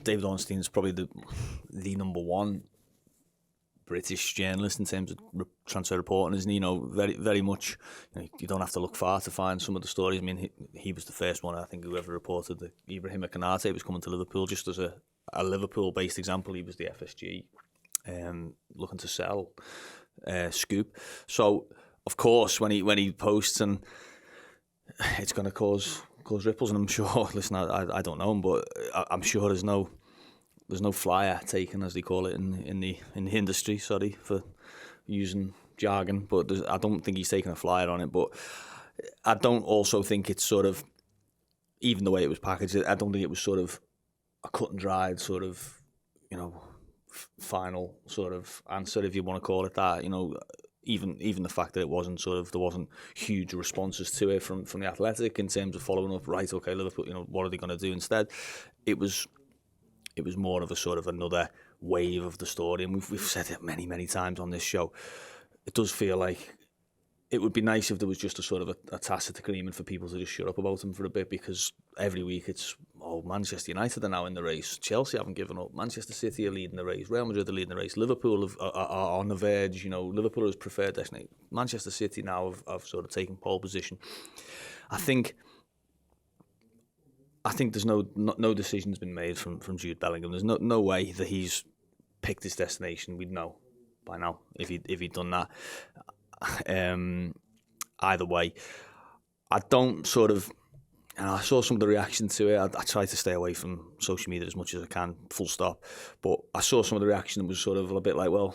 David Ornstein's probably the number one British journalist in terms of transfer reporting, isn't he? Very, very much. You don't have to look far to find some of the stories. I mean, he was the first one, I think, who ever reported that Ibrahim Konate was coming to Liverpool. Just as a Liverpool-based example, he was the FSG looking to sell scoop. So, of course, when he posts, and it's going to cause ripples, and I'm sure. Listen, I don't know him, but I'm sure there's no flyer taken, as they call it in the industry. Sorry for using jargon, but I don't think he's taken a flyer on it. But I don't also think it's sort of, even the way it was packaged, I don't think it was sort of a cut and dried sort of, final sort of answer, if you want to call it that. Even the fact that it wasn't there wasn't huge responses to it from the Athletic in terms of following up. Right, okay, Liverpool, what are they going to do instead? It was more of a sort of another wave of the story, and we've said it many times on this show. It does feel like it would be nice if there was just a sort of a tacit agreement for people to just shut up about them for a bit, because every week it's, Manchester United are now in the race, Chelsea haven't given up, Manchester City are leading the race, Real Madrid are leading the race, Liverpool are on the verge, Liverpool is preferred destination, Manchester City now have sort of taken pole position. I think there's no decision's been made from Jude Bellingham. There's no way that he's picked his destination. We'd know by now if he'd done that. Either way, I don't sort of. And I saw some of the reaction to it. I try to stay away from social media as much as I can, full stop. But I saw some of the reaction that was sort of a bit like, well,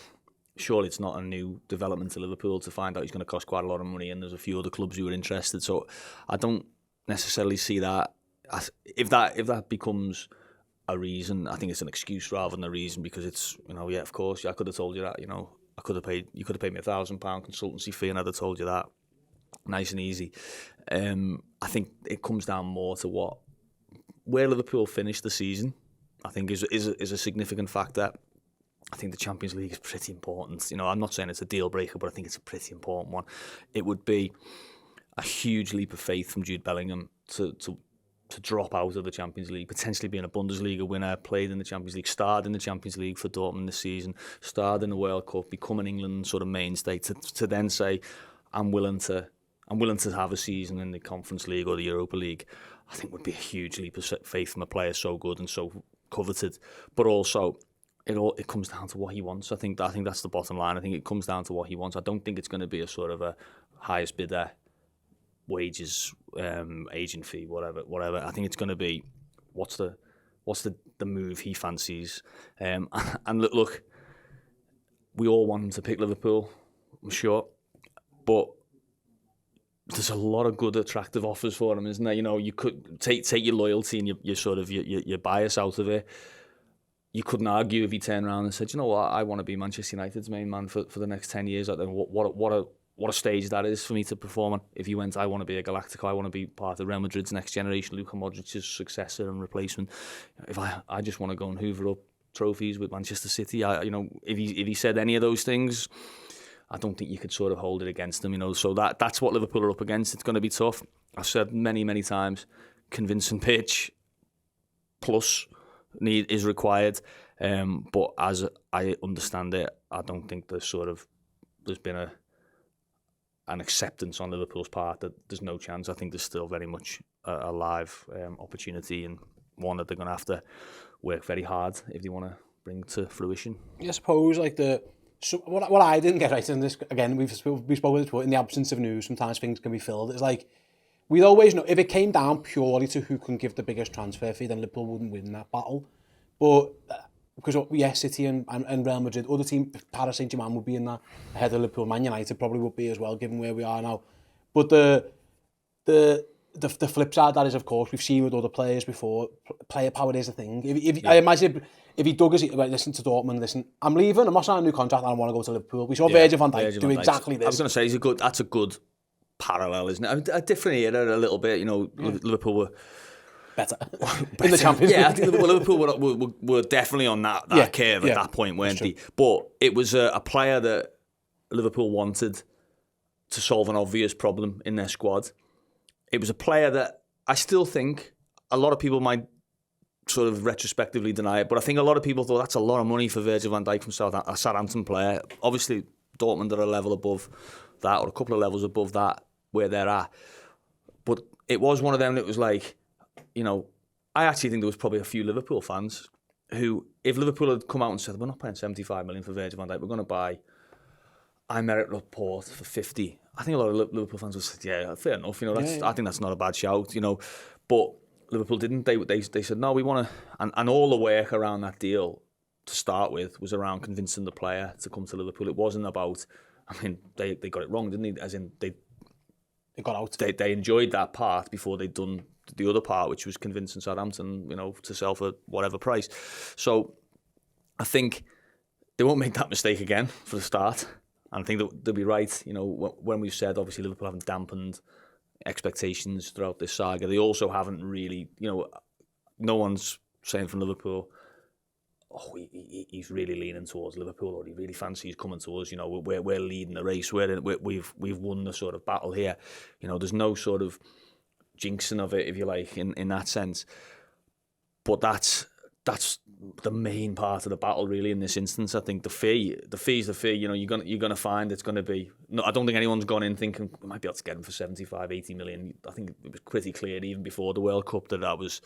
surely it's not a new development to Liverpool to find out he's going to cost quite a lot of money, and there's a few other clubs who are interested. So I don't necessarily see that. If that becomes a reason, I think it's an excuse rather than a reason, because it's, yeah, of course, I could have told you that, you could have paid me £1,000 consultancy fee and I'd have told you that. Nice and easy. I think it comes down more to where Liverpool finished the season, I think is a significant factor. I think the Champions League is pretty important. I'm not saying it's a deal breaker, but I think it's a pretty important one. It would be a huge leap of faith from Jude Bellingham to drop out of the Champions League, potentially being a Bundesliga winner, played in the Champions League, starred in the Champions League for Dortmund this season, starred in the World Cup, become an England sort of mainstay, to then say, I'm willing to have a season in the Conference League or the Europa League, I think would be a huge leap of faith from a player so good and so coveted. But also, it comes down to what he wants. I think that's the bottom line. I think it comes down to what he wants. I don't think it's going to be a sort of a highest bidder, wages, agent fee, whatever. I think it's going to be what's the move he fancies. And look, we all want him to pick Liverpool, I'm sure, but there's a lot of good, attractive offers for him, isn't there? You could take your loyalty and your sort of your bias out of it. You couldn't argue if he turned around and said, you know what, I want to be Manchester United's main man for the next 10 years. What a stage that is for me to perform on. If you went, I want to be a Galactico, I want to be part of Real Madrid's next generation, Luka Modric's successor and replacement. If I just want to go and hoover up trophies with Manchester City, if he said any of those things, I don't think you could sort of hold it against him. So that's what Liverpool are up against. It's going to be tough. I've said many times, convincing pitch plus is required. But as I understand it, I don't think there's been an acceptance on Liverpool's part that there's no chance. I think there's still very much a live opportunity, and one that they're going to have to work very hard if they want to bring to fruition. I suppose what I didn't get right in this, again, we've spoken before, in the absence of news, sometimes things can be filled. It's like, we'd always know, if it came down purely to who can give the biggest transfer fee, then Liverpool wouldn't win that battle. But because City and Real Madrid, other team, Paris Saint-Germain would be in that ahead of Liverpool. Man United probably would be as well, given where we are now. But the flip side of that is, of course, we've seen with other players before, player power is a thing. I imagine if he dug his, listen to Dortmund, listen, I'm leaving, I'm not signing a new contract, and I want to go to Liverpool. We saw Virgil van Dijk do exactly this. I was going to say, that's a good parallel, isn't it? I mean, a different era a little bit. Liverpool were better in the Champions League. Yeah, I think Liverpool were definitely on that curve at that point, weren't they? But it was a player that Liverpool wanted to solve an obvious problem in their squad. It was a player that I still think a lot of people might sort of retrospectively deny it, but I think a lot of people thought that's a lot of money for Virgil van Dijk from a Southampton player. Obviously, Dortmund are a level above that, or a couple of levels above that, where they're at. But it was one of them that was like, you know, I actually think there was probably a few Liverpool fans who, if Liverpool had come out and said, we're not paying 75 million for Virgil van Dijk, we're going to buy Aymeric Laporte for 50. I think a lot of Liverpool fans would say, yeah, fair enough. You know, I think that's not a bad shout. You know, but Liverpool didn't. They said no, we want to, and all the work around that deal to start with was around convincing the player to come to Liverpool. It wasn't about. I mean, they got it wrong, didn't they? As in they got out. They enjoyed that part before they'd done the other part, which was convincing Southampton, you know, to sell for whatever price. So I think they won't make that mistake again for the start. And I think that they'll be right. You know, when we've said, obviously, Liverpool haven't dampened expectations throughout this saga. They also haven't really, you know, no one's saying from Liverpool, oh, he's really leaning towards Liverpool, or he really fancies coming to us. You know, we're leading the race. We've won the sort of battle here. You know, there's no sort of jinxing of it, if you like, in that sense. But that's the main part of the battle, really, in this instance. I think the fee's the fee. You know, you're gonna find it's gonna be. No, I don't think anyone's gone in thinking we might be able to get him for 75, 80 million. I think it was pretty clear even before the World Cup that was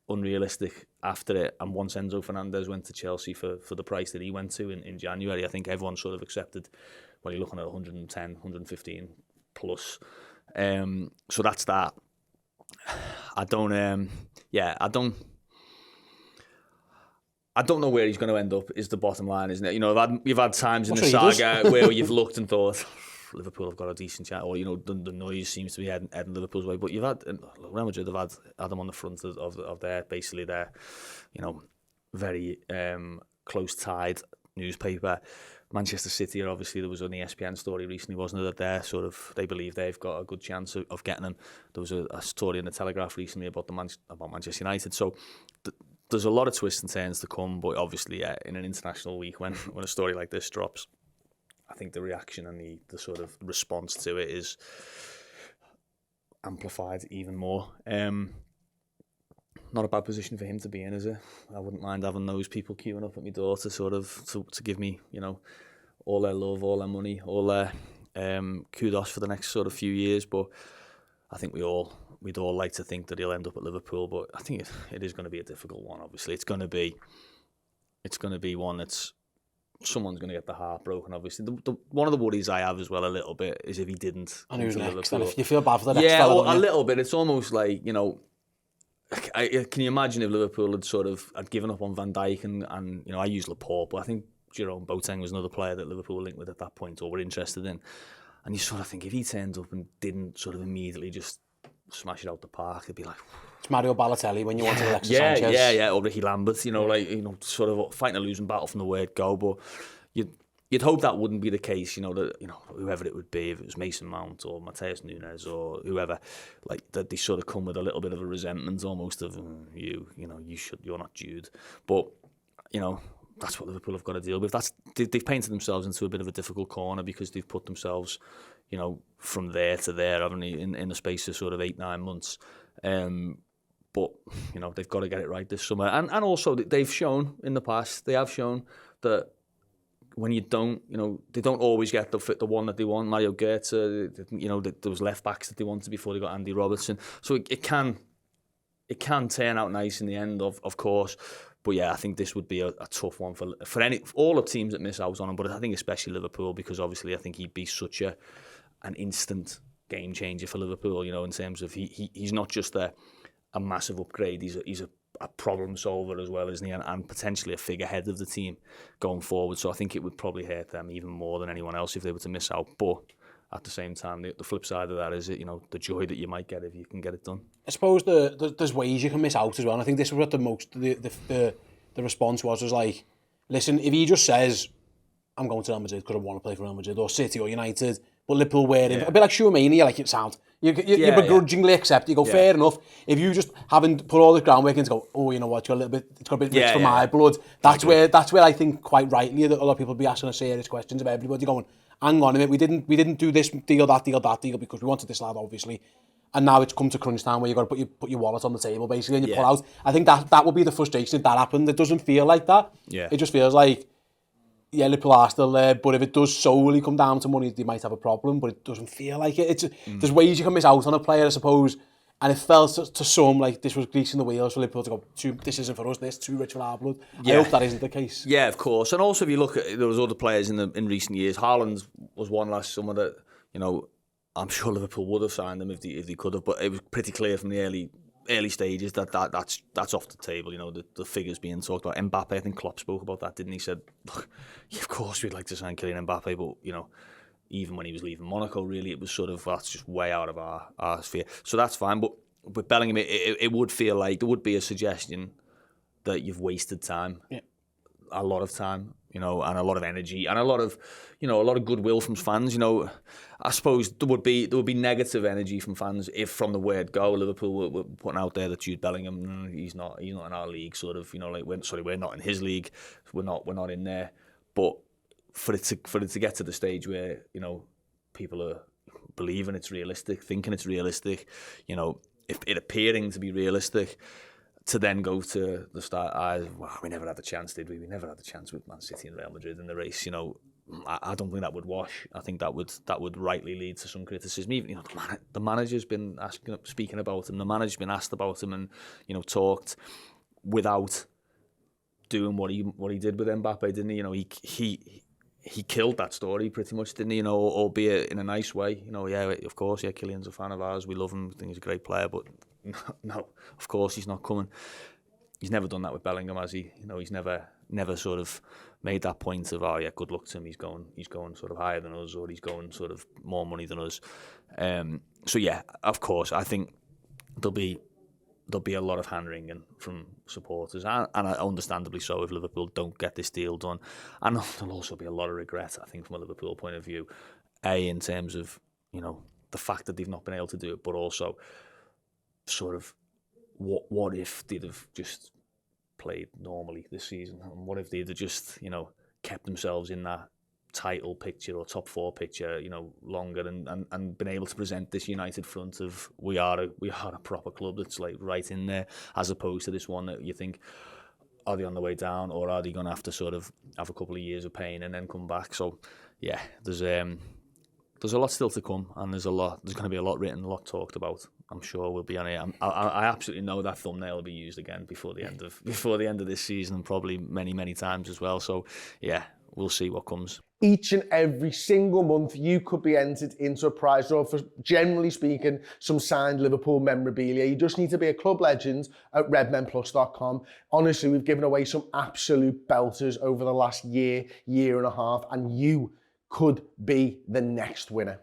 unrealistic after it. And once Enzo Fernandez went to Chelsea for the price that he went to in January, I think everyone sort of accepted, well, you're looking at 110, 115 plus. So that's that. I don't know where he's going to end up, is the bottom line, isn't it? You know, you've had times in the saga where you've looked and thought, Liverpool have got a decent chance, or, you know, the noise seems to be heading Liverpool's way. But you've had, Real Madrid have had them on the front of their, basically their, you know, very close-tied newspaper. Manchester City are obviously, there was an ESPN story recently, wasn't it, that they believe they've got a good chance of getting them. There was a story in the Telegraph recently about Manchester United. So there's a lot of twists and turns to come, but obviously, in an international week, when a story like this drops, I think the reaction and the sort of response to it is amplified even more. Not a bad position for him to be in, is it? I wouldn't mind having those people queuing up at my door to give me, you know, all their love, all their money, all their kudos for the next sort of few years. But I think we'd all like to think that he'll end up at Liverpool, but I think it is going to be a difficult one. Obviously, it's going to be one that's someone's going to get the heart broken. Obviously, one of the worries I have as well a little bit is if he didn't. And who's next? And if you feel bad for the next fella, a little bit. It's almost like, you know, can you imagine if Liverpool had given up on Van Dijk and you know, I use Laporte, but I think Jerome Boateng was another player that Liverpool were linked with at that point, or were interested in. And you sort of think if he turned up and didn't sort of immediately just smash it out the park, it'd be like, it's Mario Balotelli when you wanted Alexis Sanchez. Yeah, or Ricky Lambert, you know, like, you know, sort of fighting a losing battle from the word go. But you'd hope that wouldn't be the case, you know, that, you know, whoever it would be, if it was Mason Mount or Mateus Nunes or whoever, like, that they sort of come with a little bit of a resentment almost of you know, you're not Jude. But, you know, that's what Liverpool have got to deal with. They've painted themselves into a bit of a difficult corner because they've put themselves, you know, from there to there, haven't they, in the space of sort of 8-9 months. But, you know, they've got to get it right this summer. And also, they've shown in the past, they have shown that when you don't, you know, they don't always get the one that they want. Mario Goetze, you know, there was left backs that they wanted before they got Andy Robertson. So it can turn out nice in the end, of course. But yeah, I think this would be a tough one for all the teams that miss out on him. But I think especially Liverpool, because obviously I think he'd be such an instant game changer for Liverpool. You know, in terms of he's not just a massive upgrade. He's a problem solver as well, isn't he? And potentially a figurehead of the team going forward. So I think it would probably hurt them even more than anyone else if they were to miss out. But at the same time, the flip side of that is, you know, the joy that you might get if you can get it done. I suppose there's ways you can miss out as well. And I think this was what the response was like, listen, if he just says, I'm going to Real Madrid because I want to play for Real Madrid, or City or United, but Liverpool wear him, a bit like Schumann, like it sounds. You begrudgingly accept. You go, fair enough. If you just haven't put all the groundwork in to go, oh, you know what, it's got a bit rich for my blood. That's where I think quite rightly that a lot of people be asking us serious questions about everybody going, hang on a minute, we didn't do this deal, that deal because we wanted this lad, obviously, and now it's come to crunch time where you've got to put your wallet on the table, basically, and you pull out. I think that would be the frustration if that happened. It doesn't feel like that. Yeah. It just feels like, yeah, Liverpool are still there, but if it does solely come down to money, they might have a problem, but it doesn't feel like it. There's ways you can miss out on a player, I suppose, and it felt to some like this was greasing the wheels for Liverpool to go, this isn't for us, this too rich for our blood. Yeah. I hope that isn't the case. Yeah, of course. And also, if you look at those other players in recent years, Haaland was one last summer that, you know, I'm sure Liverpool would have signed him if they could have, but it was pretty clear from the early stages that's off the table. You know, the figures being talked about. Mbappe, I think Klopp spoke about that, didn't he? Said, look, yeah, of course we'd like to sign Kylian Mbappe, but, you know, even when he was leaving Monaco, really, it was sort of, that's just way out of our sphere. So that's fine, but with Bellingham, it would feel like there would be a suggestion that you've wasted time. Yeah. A lot of time, you know, and a lot of energy, and a lot of goodwill from fans. You know, I suppose there would be negative energy from fans if, from the word go, Liverpool were putting out there that Jude Bellingham, he's not in our league, sort of. You know, like we're not in his league, we're not in there. But for it to get to the stage where, you know, people are believing it's realistic, thinking it's realistic, you know, if it appearing to be realistic, to then go to the start, we never had the chance, did we? We never had the chance with Man City and Real Madrid in the race. You know, I don't think that would wash. I think that would rightly lead to some criticism. Even, you know, the manager's been speaking about him. The manager's been asked about him, and, you know, talked without doing what he did with Mbappe, didn't he? You know, he killed that story pretty much, didn't he? You know, albeit in a nice way. You know, yeah, of course, yeah, Kylian's a fan of ours. We love him. I think he's a great player, but no, of course he's not coming. He's never done that with Bellingham, has he? You know, he's never sort of made that point of, oh yeah, good luck to him. He's going sort of higher than us, or he's going sort of more money than us. So yeah, of course, I think there'll be a lot of hand wringing from supporters, and understandably so if Liverpool don't get this deal done. And there'll also be a lot of regret, I think, from a Liverpool point of view, in terms of, you know, the fact that they've not been able to do it, but also sort of what if they'd have just played normally this season, and what if they'd have just, you know, kept themselves in that title picture or top four picture, you know, longer, and been able to present this united front of we are a proper club that's like right in there, as opposed to this one that you think, are they on the way down, or are they going to have to sort of have a couple of years of pain and then come back? So yeah, there's a lot still to come, and there's going to be a lot written, a lot talked about. I'm sure we'll be on it. I absolutely know that thumbnail will be used again before the end of this season, and probably many times as well. So yeah, we'll see what comes. Each and every single month, you could be entered into a prize draw for, generally speaking, some signed Liverpool memorabilia. You just need to be a club legend at redmenplus.com. Honestly, we've given away some absolute belters over the last year and a half, and you could be the next winner.